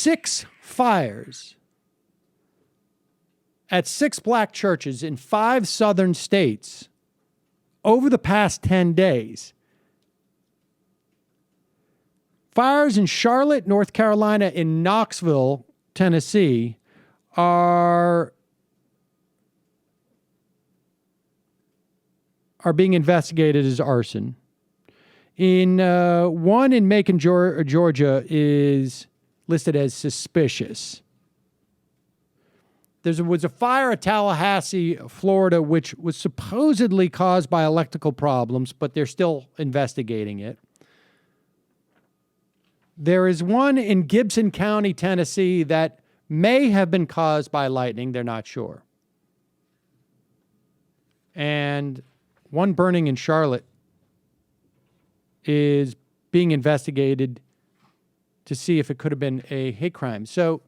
6 fires at 6 black churches in 5 southern states over the past 10 days. Fires in Charlotte, North Carolina, and Knoxville, Tennessee are being investigated as arson. One in Macon, Georgia is listed as suspicious. There was a fire at Tallahassee, Florida, which was supposedly caused by electrical problems, but they're still investigating it. There is one in Gibson County, Tennessee, that may have been caused by lightning. They're not sure. And one burning in Charlotte is being investigated to see if it could have been a hate crime. So,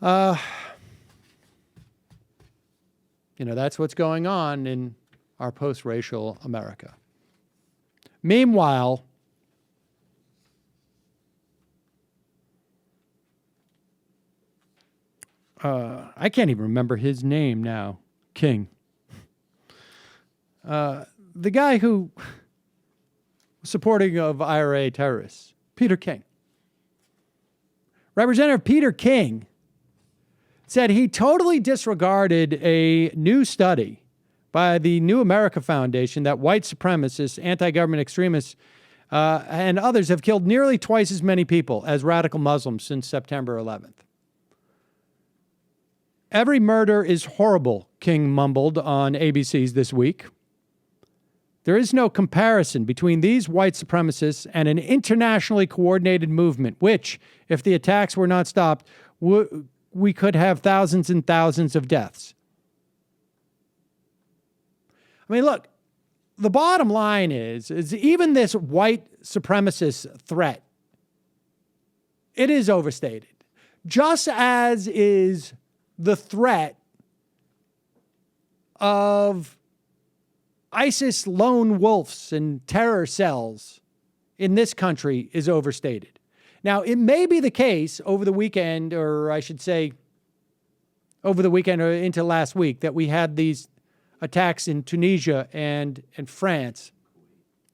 that's what's going on in our post-racial America. Meanwhile, I can't even remember his name now. King. The guy who was supporting of IRA terrorists, Peter King. Representative Peter King said he totally disregarded a new study by the New America Foundation that white supremacists, anti-government extremists, and others have killed nearly twice as many people as radical Muslims since September 11th. Every murder is horrible, King mumbled on ABC's This Week. There is no comparison between these white supremacists and an internationally coordinated movement, which, if the attacks were not stopped, we could have thousands and thousands of deaths. I mean, look, the bottom line is even this white supremacist threat, it is overstated. Just as is the threat of ISIS lone wolves and terror cells in this country is overstated. Now, it may be the case over the weekend, or I should say over the weekend or into last week, that we had these attacks in Tunisia and France.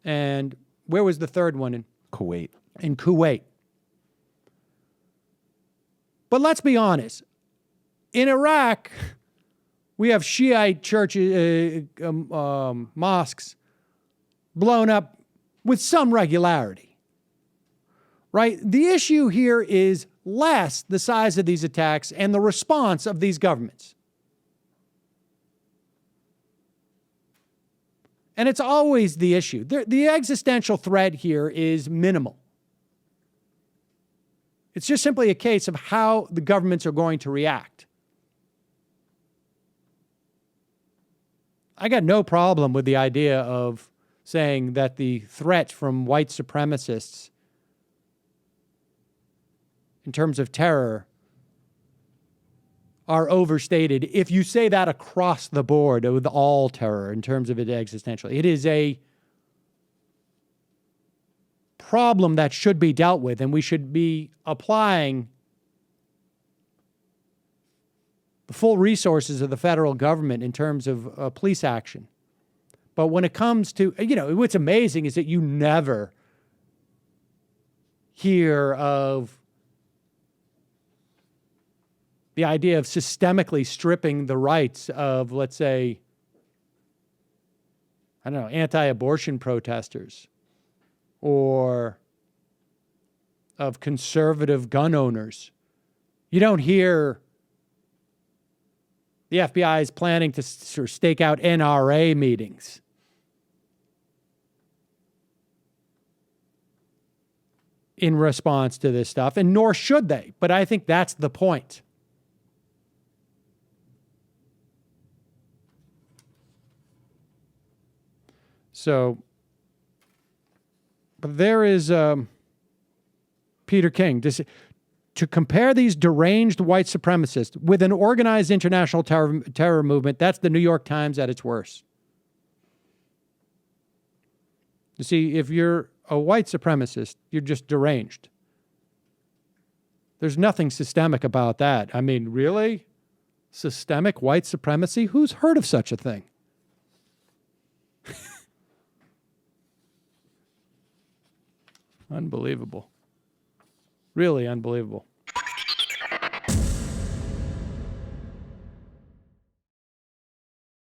And where was the third one? In Kuwait. In Kuwait. But let's be honest. In Iraq, we have Shiite churches, mosques blown up with some regularity, right? The issue here is less the size of these attacks and the response of these governments. And it's always the issue. The existential threat here is minimal. It's just simply a case of how the governments are going to react. I got no problem with the idea of saying that the threat from white supremacists in terms of terror are overstated if you say that across the board with all terror in terms of it existential. It is a problem that should be dealt with, and we should be applying the full resources of the federal government in terms of police action. But when it comes to, what's amazing is that you never hear of the idea of systemically stripping the rights of, let's say, anti-abortion protesters or of conservative gun owners. You don't hear the FBI is planning to sort of stake out NRA meetings. In response to this stuff, and nor should they. But I think that's the point. So, but there is Peter King. To compare these deranged white supremacists with an organized international terror movement, that's the New York Times at its worst. You see, if you're a white supremacist, you're just deranged. There's nothing systemic about that. I mean, really? Systemic white supremacy? Who's heard of such a thing? Unbelievable. Really unbelievable.